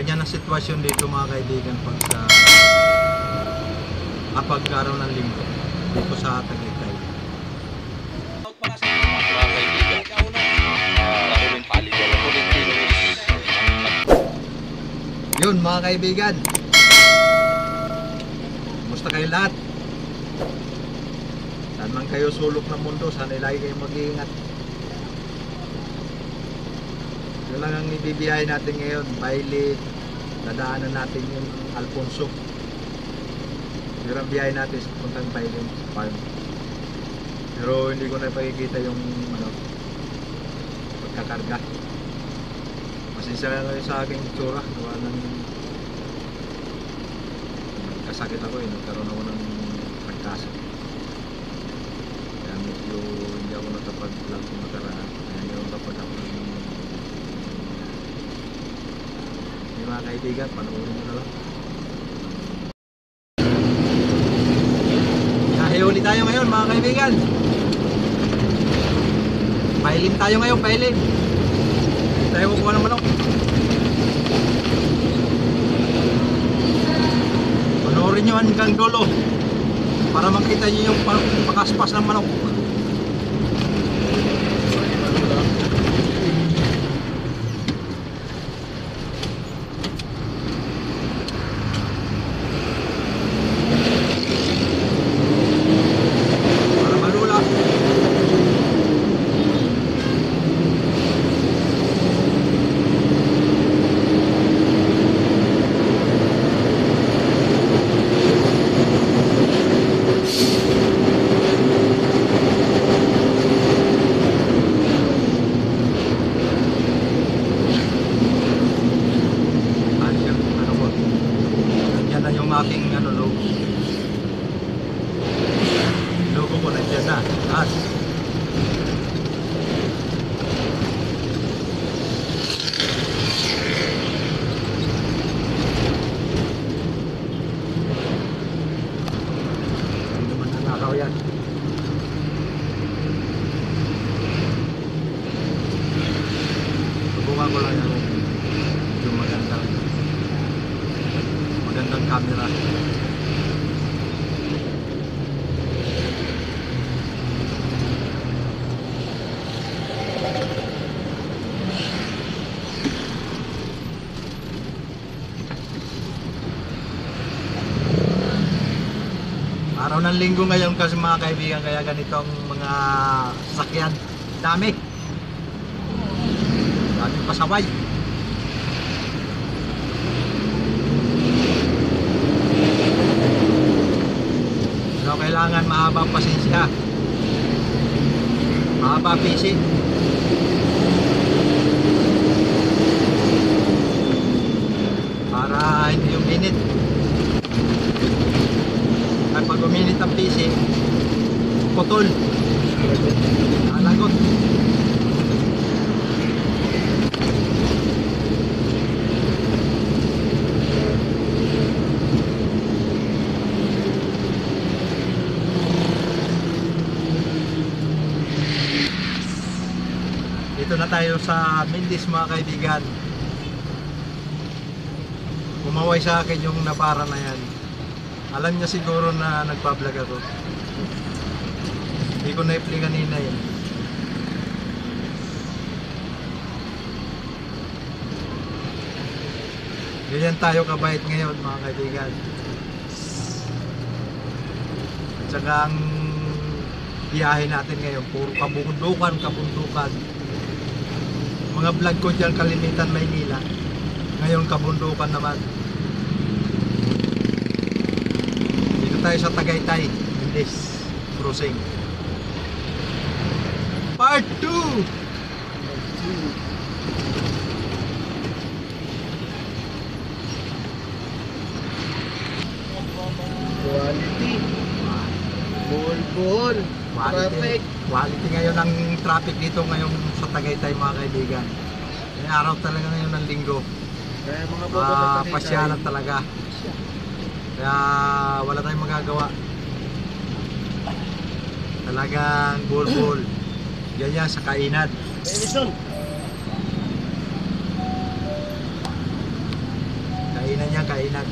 ganyan ang sitwasyon dito mga kaibigan pag sa araw ng linggo dito sa Tagaytay. Mga kaibigan, Rahuling Paligaw, Tolentino is Yun mga kaibigan, kumusta kayo lahat? Saan man kayo sulok ng mundo, sana lagi kayo mag-iingat. Yun lang ang ibibiyahe natin ngayon, Bailey, dadaanan natin yung Alfonso. Yun ang biyahe natin sa puntang Bailey Farm. Pero hindi ko na pakikita yung pagkakarga. Pasensya na kayo sa aking tsura, gawa ng kasakit ako nagkaroon ako ng pagkasakit. Kaya medyo hindi ako natapag-vlog kung nakaraan. Kaya hindi ako tapag ako ng mga kaibigan, panoorin mo na lang. Yahe ulit tayo ngayon mga kaibigan. Pailim tayo ngayon, pailim. Hindi tayo kukuha ng manok. Panoorin nyo hanggang dulo para makita nyo yung pakaspas ng manok. Aking logo ko nandiyan na taas. Hindi naman nanakaw yan. Subukan ko lang yung magandang camera. Araw ng linggo ngayon kasi mga kaibigan, kaya ganito ang mga sasakyan. Daming pasaway. So kailangan mahaba pasensya, mahaba PC para hindi uminit. Ay pag uminit ang PC, putol, alagot. Dito na tayo sa Mindis mga kaibigan. Kumaway sa akin yung napara na yan. Alam niya siguro na nagpa-vlog ako. Hindi ko na-i-play kanina yun. Ganyan tayo kabait ngayon mga kaibigan. At saka ang biyahe natin ngayon, puro kabundukan. Mga vlog ko dyan kalimitan Maynila, ngayon kabundukan naman. Dito tayo sa Tagaytay, Mindis Crossing Part 2. Quality. Bol. Traffic. Quality ngayon ang traffic dito ngayon sa Tagaytay mga kaibigan. May araw talaga ngayon ng linggo. Kaya mga bobo pasyalan talaga. Kaya wala tayong magagawa. Talagang bol. Ganyan sa kainan. Edison. kainan.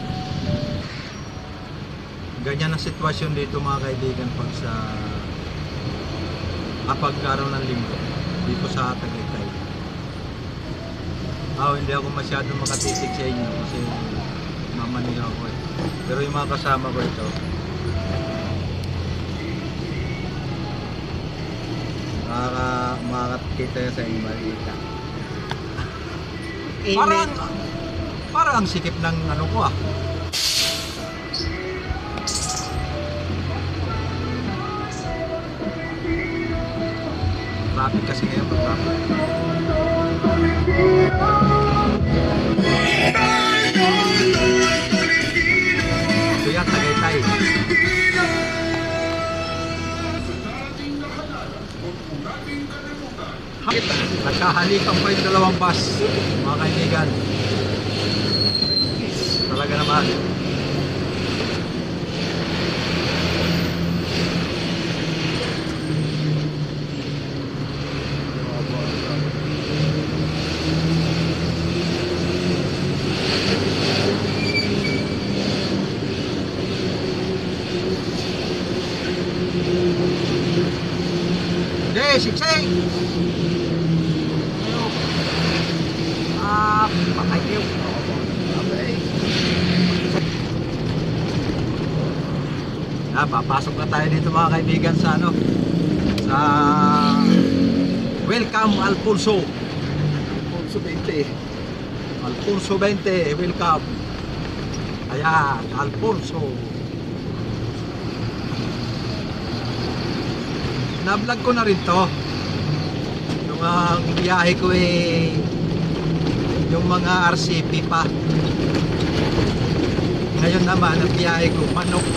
Ganyan ang sitwasyon dito mga kaibigan pag sa kapag araw ng linggo dito sa Tagaytay. Hindi ako masyadong makatitig sa inyo kasi mamaniho ako eh. Pero yung mga kasama ko ito, makakakita sa inyo malita. Parang ang sikip ng ano ko ah. Traffic kasi ngayon, traffic. Ito yan, Tagaytay. Nagkahalikan pa yung dalawang bus, mga kaibigan. Talaga naman. Siksing! Patay kayo. Papasok na tayo dito mga kaibigan sa ano, sa Welcome Alfonso. Alfonso 20. Alfonso 20, welcome. Ayan, Alfonso. Na-vlog ko na rin to. Yung biyahe ko eh, yung mga RCP pa. Ngayon naman ang biyahe ko manok.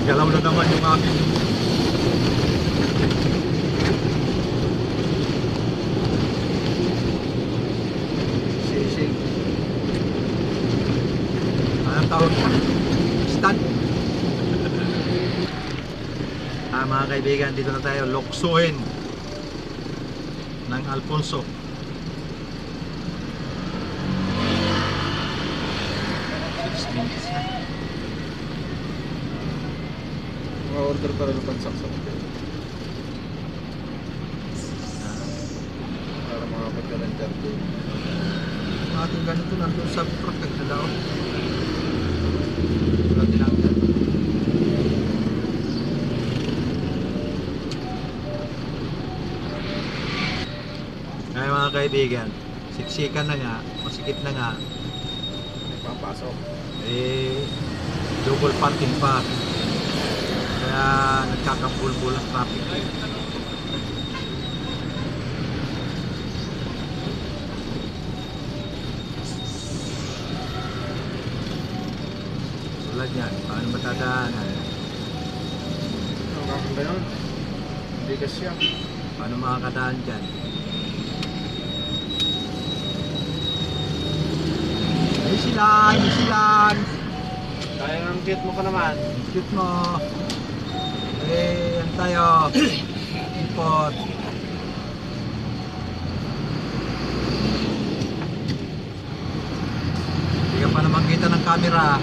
Nagalaw na naman yung aking Sisig. anong tawag ko? Stand. Mga kaibigan, dito na tayo loksuhin ng Alfonso. Order para ng pansaksak. Para makapag ka ng karto. Ating ganito nandun sa truck nagdalaw. Wala tinanggal. Kaya mga kaibigan, siksikan na nga, masikip na nga, Papasok. double parking pa. Kaya nagkakambulbul ang traffic. Tulad yan, paano matadaanan? Ang kakanda yun. Hindi ka siya. Paano makakadaan dyan? Ay silan! Kaya ang cute mo ka naman. Shoot mo! Yan tayo! Import! Hindi ka pa naman kita ng camera.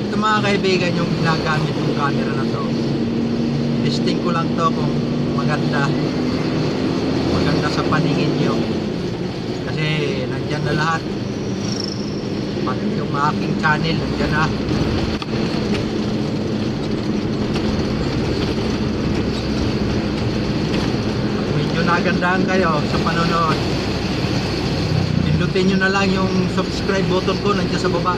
Ito mga kaibigan yung ginagamit yung camera na to. Testing ko lang to kung maganda sa paningin nyo kasi nandyan na lahat, pati yung aking channel nandyan na. At medyo nagandahan kayo sa panonood, pindutin nyo na lang yung subscribe button ko nandyan sa baba.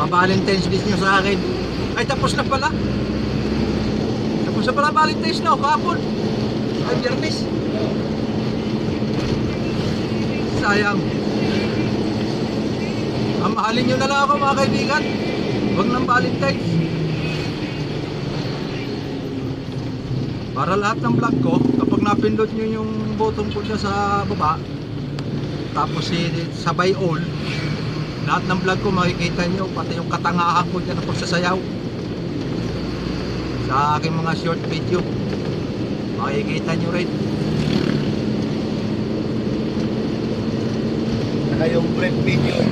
Pa-Valentine's Day nyo sa akin. Ay, tapos na pala Valentine's na kahapon. Ay, Biyernes. Sayang. Mahalin nyo na lang ako mga kaibigan. Huwag ng Valentine's. Para lahat ng vlog ko, kapag napindot nyo yung button ko dyan sa baba, tapos sabay all, Lahat ng vlog ko makikita nyo, pati yung katangahan ko dyan na pagsasayaw. Sa aking mga short video, makikita nyo rin. Saka yung brief video.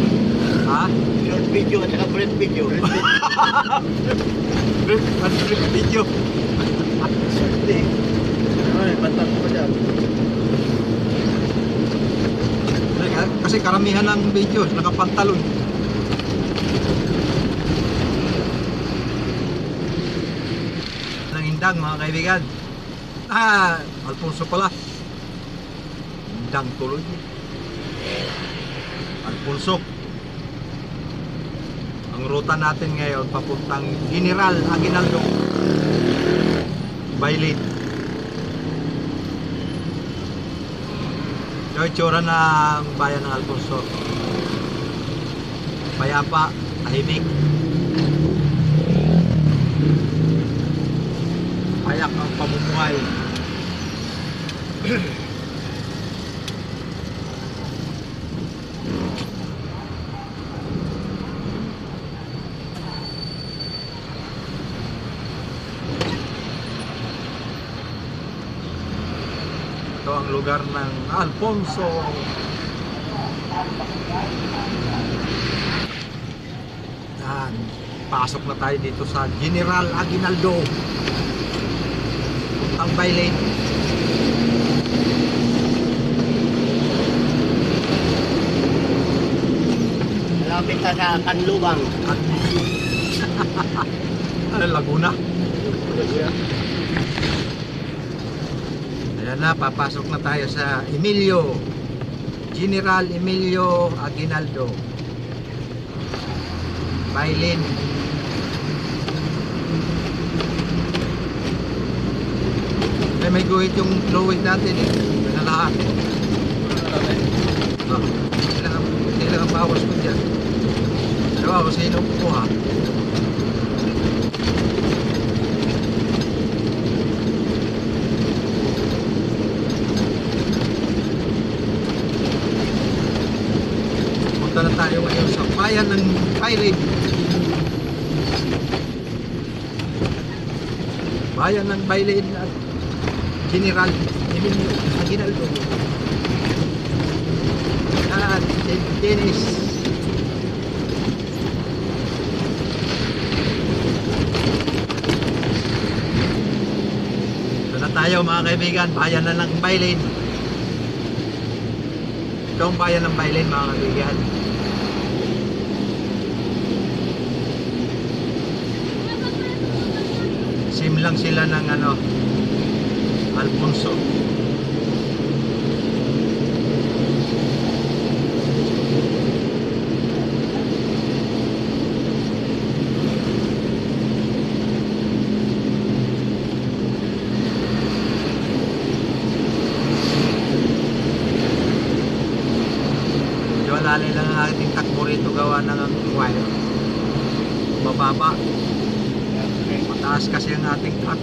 Ha? Short video at saka brief video. Brief video. Ay, batak ko dyan. Kasi karamihan ng videos nakapantalon. Ng indang mga kaibigan. Alfonso pala. Indang tuloy. Alfonso. Ang ruta natin ngayon papuntang General Aguinaldo, Bailey. Yung itsura ng bayan ng Alfonso, payapa, tahimik, payak ang pamumuhay. Ito ang lugar ng Alfonso. Yan. Pasok na tayo dito sa General Aguinaldo, puntang Bailey. Malapit na sa Kanlubang. Laguna. Ayan na, papasok na tayo sa General Emilio Aguinaldo, Bailey. May guhit yung fluid natin eh. May na lahat. Kailangan bawas ko dyan. Diba, kung sino kukuha. Punta na tayo ngayon sa bayan ng Bailey. Bayan ng Bailey at General Emilio Aguinaldo. At Dennis. Ito na tayo mga kaibigan, bayan na ng Bailey. Ito ang bayan ng Bailey mga kaibigan. Same lang sila ng Alfonso. Malali lang ang ating takbo rito gawa ng wire. Mababa. Mataas kasi ang ating truck.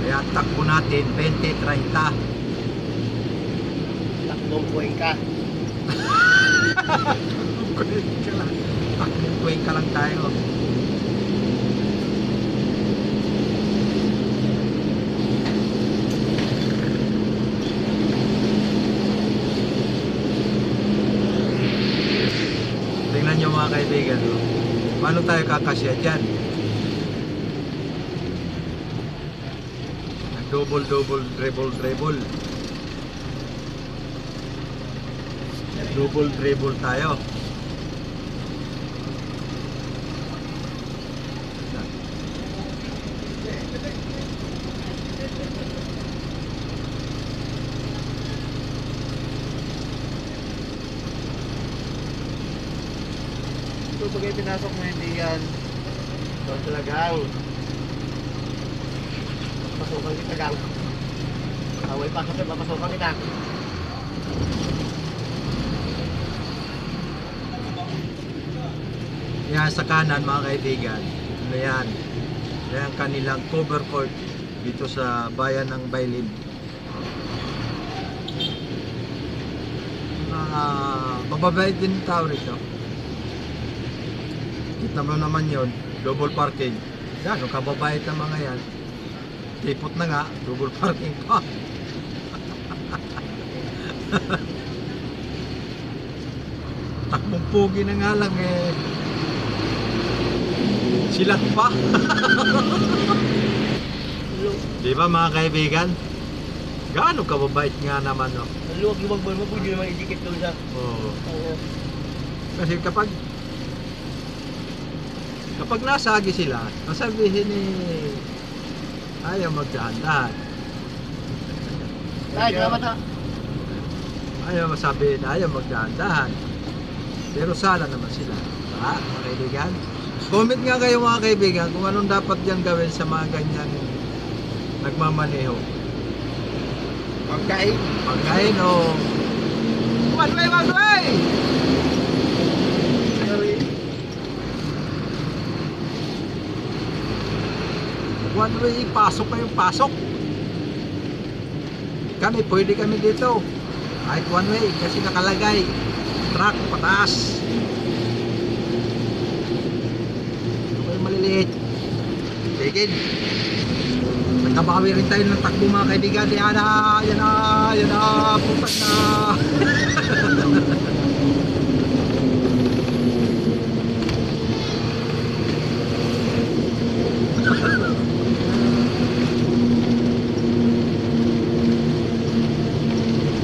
Kaya takbo natin 20-30. Takbong Cuenca. Takbong Cuenca lang tayo. Tingnan nyo mga kaibigan, paano tayo kakasya dyan? Double, dribble. Double dribble tayo. Ito bagay pinasok mo hindi yan. Ito talagang pasukan kita gang. Away pa kasi papasukan kita. Yan sa kanan mga kaibigan. Ano yan? Yan ang kanilang cover court dito sa bayan ng Bailey. mababait din yung tao rito. Kita mo naman yun, double parking. Yan, kung kababait ng mga yan, tipot na nga, double parking pa. Takbong pugi na nga lang eh. Silat pa. Di ba mga kaibigan? Gaano kababait nga naman, no? Ang luwag yung magbal mo, pwede naman idikit doon sa... Oo. Oo. Kasi kapag nasagi sila, masabihin ayaw magdahan-dahan. Ay, salamat ha. Ayaw masabihin, ayaw magdahan-dahan. Pero sana naman sila. Ha, mga kaibigan? Comment nga kayo mga kaibigan kung anong dapat diyang gawin sa mga ganyan nagmamaneho. Pagkain. Pagkain o one way, one way! One way, pasok kayong pasok. Pwede kami dito. Kahit one way, kasi nakalagay. Truck, pataas. Ito kayo maliliit. Tigil. Nagkabawi rin tayo ng takbo mga kaibigan. Yan na, putas na.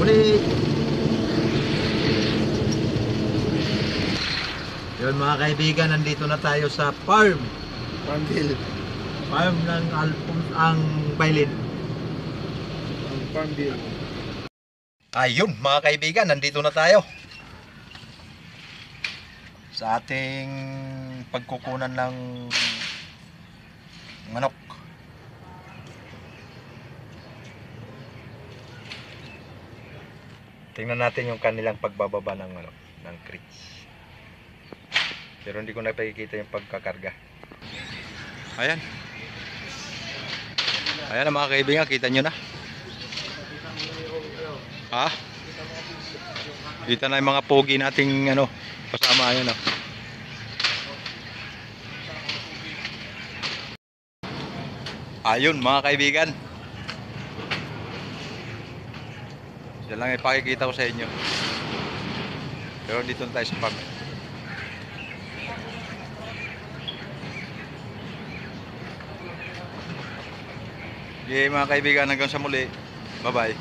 Muli. Yun mga kaibigan, nandito na tayo sa farm. Farmville. Farm ng ang Bailin. Ang Farmville. Ayun mga kaibigan, nandito na tayo sa ating pagkukunan ng manok. Tingnan natin yung kanilang pagbababa ng ng crates. Pero hindi ko napakikita yung pagkakarga. Ayan. Ayan na mga kaibigan, kita nyo na. Ha? Kita na yung mga pogi nating kasama. Ayan. Ayun mga kaibigan. Yan lang ipakikita ko sa inyo. Pero dito na tayo sa farm. Okay mga kaibigan, hanggang sa muli. Bye bye.